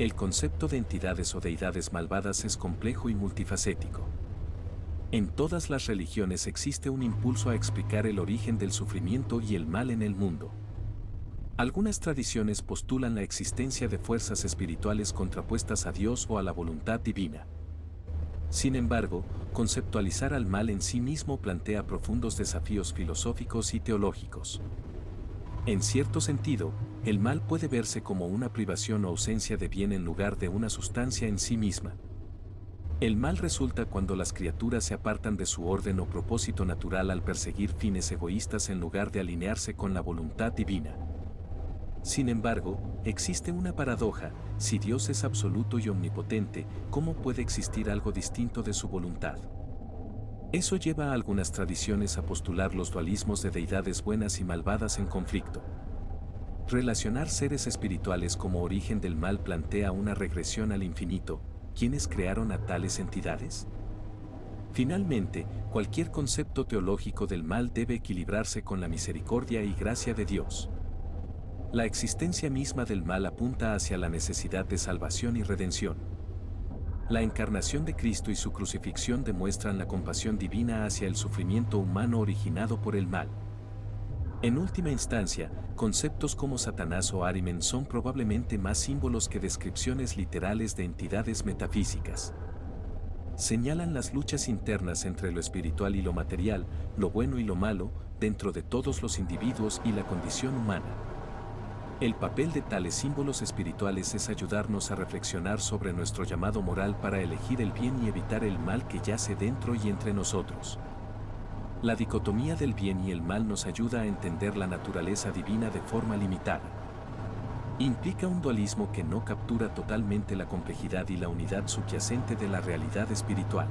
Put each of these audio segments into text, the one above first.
El concepto de entidades o deidades malvadas es complejo y multifacético. En todas las religiones existe un impulso a explicar el origen del sufrimiento y el mal en el mundo. Algunas tradiciones postulan la existencia de fuerzas espirituales contrapuestas a Dios o a la voluntad divina. Sin embargo, conceptualizar al mal en sí mismo plantea profundos desafíos filosóficos y teológicos. En cierto sentido, el mal puede verse como una privación o ausencia de bien en lugar de una sustancia en sí misma. El mal resulta cuando las criaturas se apartan de su orden o propósito natural al perseguir fines egoístas en lugar de alinearse con la voluntad divina. Sin embargo, existe una paradoja: si Dios es absoluto y omnipotente, ¿cómo puede existir algo distinto de su voluntad? Eso lleva a algunas tradiciones a postular los dualismos de deidades buenas y malvadas en conflicto. Relacionar seres espirituales como origen del mal plantea una regresión al infinito. ¿Quiénes crearon a tales entidades? Finalmente, cualquier concepto teológico del mal debe equilibrarse con la misericordia y gracia de Dios. La existencia misma del mal apunta hacia la necesidad de salvación y redención. La encarnación de Cristo y su crucifixión demuestran la compasión divina hacia el sufrimiento humano originado por el mal. En última instancia, conceptos como Satanás o Ahriman son probablemente más símbolos que descripciones literales de entidades metafísicas. Señalan las luchas internas entre lo espiritual y lo material, lo bueno y lo malo, dentro de todos los individuos y la condición humana. El papel de tales símbolos espirituales es ayudarnos a reflexionar sobre nuestro llamado moral para elegir el bien y evitar el mal que yace dentro y entre nosotros. La dicotomía del bien y el mal nos ayuda a entender la naturaleza divina de forma limitada. Implica un dualismo que no captura totalmente la complejidad y la unidad subyacente de la realidad espiritual.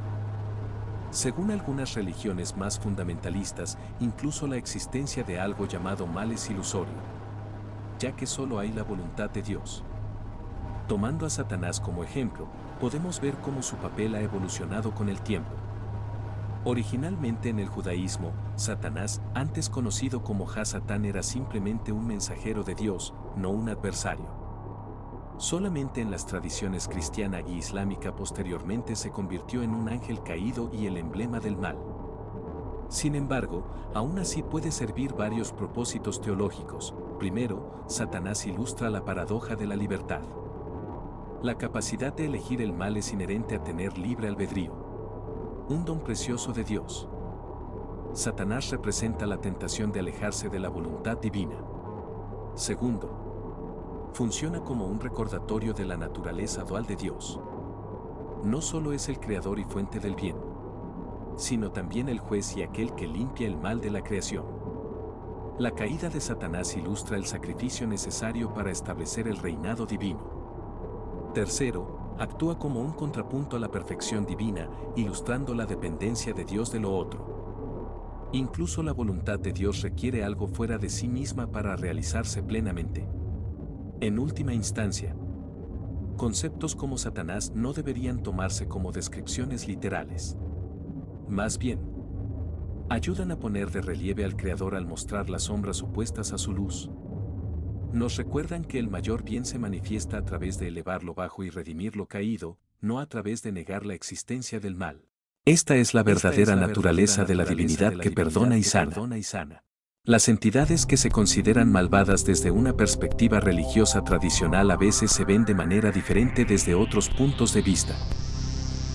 Según algunas religiones más fundamentalistas, incluso la existencia de algo llamado mal es ilusorio, ya que solo hay la voluntad de Dios. Tomando a Satanás como ejemplo, podemos ver cómo su papel ha evolucionado con el tiempo. Originalmente en el judaísmo, Satanás, antes conocido como Ha-Satán, era simplemente un mensajero de Dios, no un adversario. Solamente en las tradiciones cristiana y islámica posteriormente se convirtió en un ángel caído y el emblema del mal. Sin embargo, aún así puede servir varios propósitos teológicos. Primero, Satanás ilustra la paradoja de la libertad. La capacidad de elegir el mal es inherente a tener libre albedrío, un don precioso de Dios. Satanás representa la tentación de alejarse de la voluntad divina. Segundo, funciona como un recordatorio de la naturaleza dual de Dios. No solo es el creador y fuente del bien, sino también el juez y aquel que limpia el mal de la creación. La caída de Satanás ilustra el sacrificio necesario para establecer el reinado divino. Tercero, actúa como un contrapunto a la perfección divina, ilustrando la dependencia de Dios de lo otro. Incluso la voluntad de Dios requiere algo fuera de sí misma para realizarse plenamente. En última instancia, conceptos como Satanás no deberían tomarse como descripciones literales. Más bien, ayudan a poner de relieve al Creador al mostrar las sombras opuestas a su luz. Nos recuerdan que el mayor bien se manifiesta a través de elevar lo bajo y redimir lo caído, no a través de negar la existencia del mal. Esta es la verdadera naturaleza de la divinidad que perdona y sana. Las entidades que se consideran malvadas desde una perspectiva religiosa tradicional a veces se ven de manera diferente desde otros puntos de vista.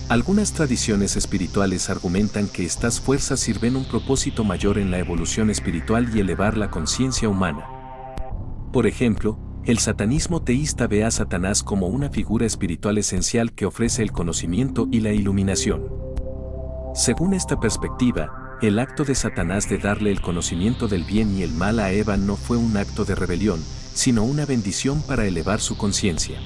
Algunas tradiciones espirituales argumentan que estas fuerzas sirven un propósito mayor en la evolución espiritual y elevar la conciencia humana. Por ejemplo, el satanismo teísta ve a Satanás como una figura espiritual esencial que ofrece el conocimiento y la iluminación. Según esta perspectiva, el acto de Satanás de darle el conocimiento del bien y el mal a Eva no fue un acto de rebelión, sino una bendición para elevar su conciencia.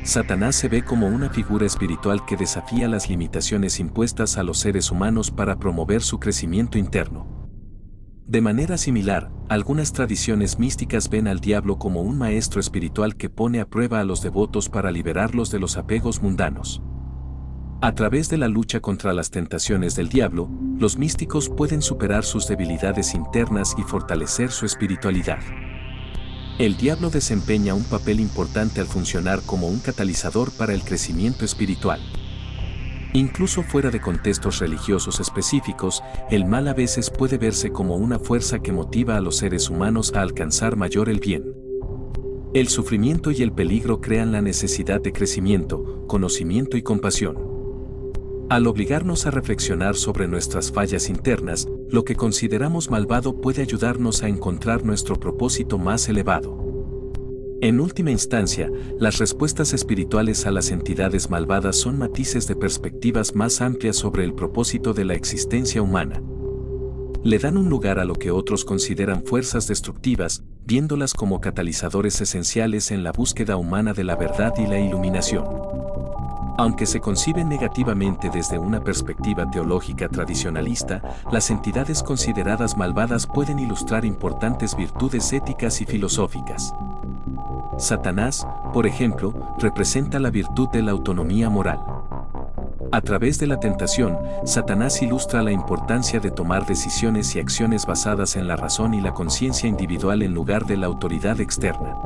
Satanás se ve como una figura espiritual que desafía las limitaciones impuestas a los seres humanos para promover su crecimiento interno. De manera similar, algunas tradiciones místicas ven al diablo como un maestro espiritual que pone a prueba a los devotos para liberarlos de los apegos mundanos. A través de la lucha contra las tentaciones del diablo, los místicos pueden superar sus debilidades internas y fortalecer su espiritualidad. El diablo desempeña un papel importante al funcionar como un catalizador para el crecimiento espiritual. Incluso fuera de contextos religiosos específicos, el mal a veces puede verse como una fuerza que motiva a los seres humanos a alcanzar mayor el bien. El sufrimiento y el peligro crean la necesidad de crecimiento, conocimiento y compasión. Al obligarnos a reflexionar sobre nuestras fallas internas, lo que consideramos malvado puede ayudarnos a encontrar nuestro propósito más elevado. En última instancia, las respuestas espirituales a las entidades malvadas son matices de perspectivas más amplias sobre el propósito de la existencia humana. Le dan un lugar a lo que otros consideran fuerzas destructivas, viéndolas como catalizadores esenciales en la búsqueda humana de la verdad y la iluminación. Aunque se conciben negativamente desde una perspectiva teológica tradicionalista, las entidades consideradas malvadas pueden ilustrar importantes virtudes éticas y filosóficas. Satanás, por ejemplo, representa la virtud de la autonomía moral. A través de la tentación, Satanás ilustra la importancia de tomar decisiones y acciones basadas en la razón y la conciencia individual en lugar de la autoridad externa.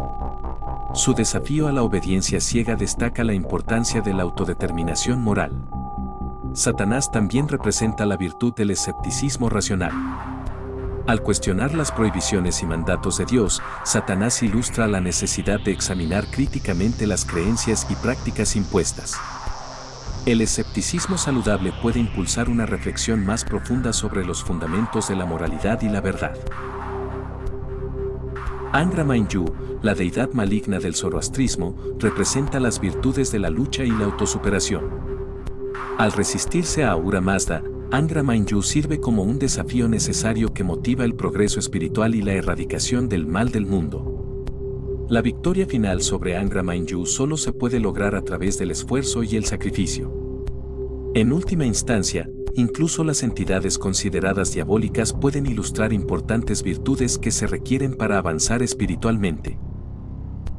Su desafío a la obediencia ciega destaca la importancia de la autodeterminación moral. Satanás también representa la virtud del escepticismo racional. Al cuestionar las prohibiciones y mandatos de Dios, Satanás ilustra la necesidad de examinar críticamente las creencias y prácticas impuestas. El escepticismo saludable puede impulsar una reflexión más profunda sobre los fundamentos de la moralidad y la verdad. Angra Mainyu, la deidad maligna del zoroastrismo, representa las virtudes de la lucha y la autosuperación. Al resistirse a Ahura Mazda, Angra Mainyu sirve como un desafío necesario que motiva el progreso espiritual y la erradicación del mal del mundo. La victoria final sobre Angra Mainyu solo se puede lograr a través del esfuerzo y el sacrificio. En última instancia, incluso las entidades consideradas diabólicas pueden ilustrar importantes virtudes que se requieren para avanzar espiritualmente.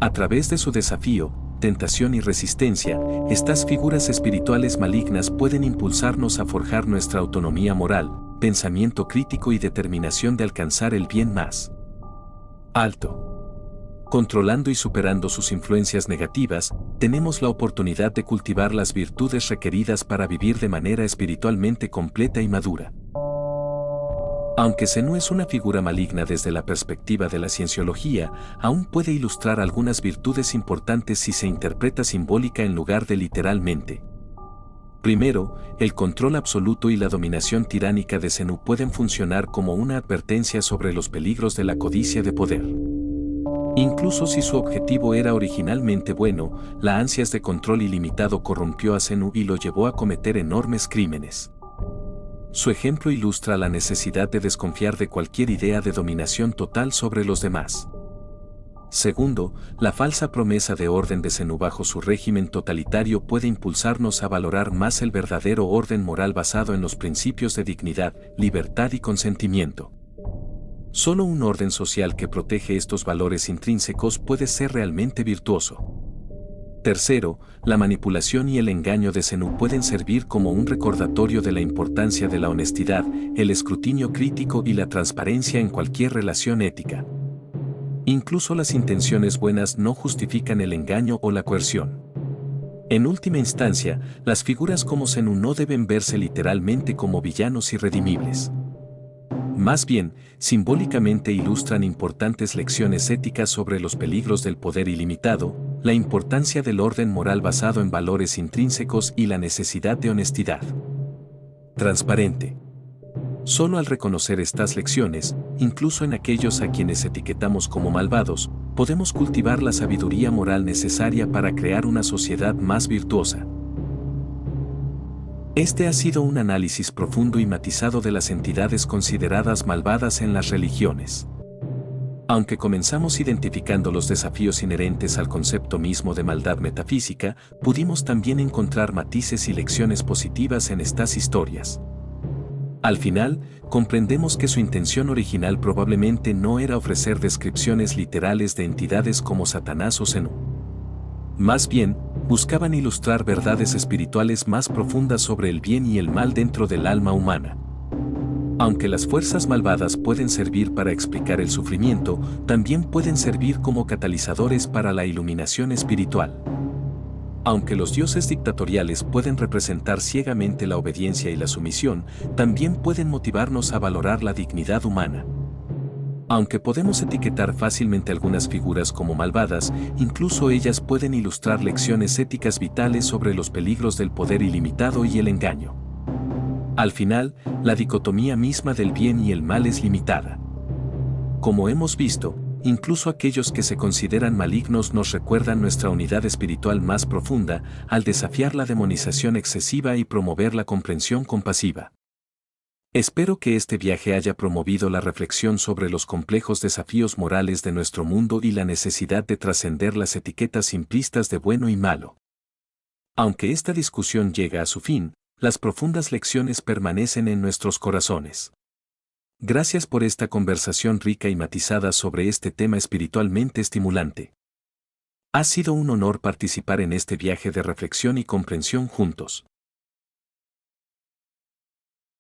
A través de su desafío, tentación y resistencia, estas figuras espirituales malignas pueden impulsarnos a forjar nuestra autonomía moral, pensamiento crítico y determinación de alcanzar el bien más alto. Controlando y superando sus influencias negativas, tenemos la oportunidad de cultivar las virtudes requeridas para vivir de manera espiritualmente completa y madura. Aunque Zenú es una figura maligna desde la perspectiva de la cienciología, aún puede ilustrar algunas virtudes importantes si se interpreta simbólica en lugar de literalmente. Primero, el control absoluto y la dominación tiránica de Zenú pueden funcionar como una advertencia sobre los peligros de la codicia de poder. Incluso si su objetivo era originalmente bueno, la ansias de control ilimitado corrompió a Zenú y lo llevó a cometer enormes crímenes. Su ejemplo ilustra la necesidad de desconfiar de cualquier idea de dominación total sobre los demás. Segundo, la falsa promesa de orden de Zenú bajo su régimen totalitario puede impulsarnos a valorar más el verdadero orden moral basado en los principios de dignidad, libertad y consentimiento. Solo un orden social que protege estos valores intrínsecos puede ser realmente virtuoso. Tercero, la manipulación y el engaño de Zenú pueden servir como un recordatorio de la importancia de la honestidad, el escrutinio crítico y la transparencia en cualquier relación ética. Incluso las intenciones buenas no justifican el engaño o la coerción. En última instancia, las figuras como Zenú no deben verse literalmente como villanos irredimibles. Más bien, simbólicamente ilustran importantes lecciones éticas sobre los peligros del poder ilimitado, la importancia del orden moral basado en valores intrínsecos y la necesidad de honestidad transparente. Solo al reconocer estas lecciones, incluso en aquellos a quienes etiquetamos como malvados, podemos cultivar la sabiduría moral necesaria para crear una sociedad más virtuosa. Este ha sido un análisis profundo y matizado de las entidades consideradas malvadas en las religiones. Aunque comenzamos identificando los desafíos inherentes al concepto mismo de maldad metafísica, pudimos también encontrar matices y lecciones positivas en estas historias. Al final, comprendemos que su intención original probablemente no era ofrecer descripciones literales de entidades como Satanás o Zenú. Más bien, buscaban ilustrar verdades espirituales más profundas sobre el bien y el mal dentro del alma humana. Aunque las fuerzas malvadas pueden servir para explicar el sufrimiento, también pueden servir como catalizadores para la iluminación espiritual. Aunque los dioses dictatoriales pueden representar ciegamente la obediencia y la sumisión, también pueden motivarnos a valorar la dignidad humana. Aunque podemos etiquetar fácilmente algunas figuras como malvadas, incluso ellas pueden ilustrar lecciones éticas vitales sobre los peligros del poder ilimitado y el engaño. Al final, la dicotomía misma del bien y el mal es limitada. Como hemos visto, incluso aquellos que se consideran malignos nos recuerdan nuestra unidad espiritual más profunda al desafiar la demonización excesiva y promover la comprensión compasiva. Espero que este viaje haya promovido la reflexión sobre los complejos desafíos morales de nuestro mundo y la necesidad de trascender las etiquetas simplistas de bueno y malo. Aunque esta discusión llega a su fin, las profundas lecciones permanecen en nuestros corazones. Gracias por esta conversación rica y matizada sobre este tema espiritualmente estimulante. Ha sido un honor participar en este viaje de reflexión y comprensión juntos.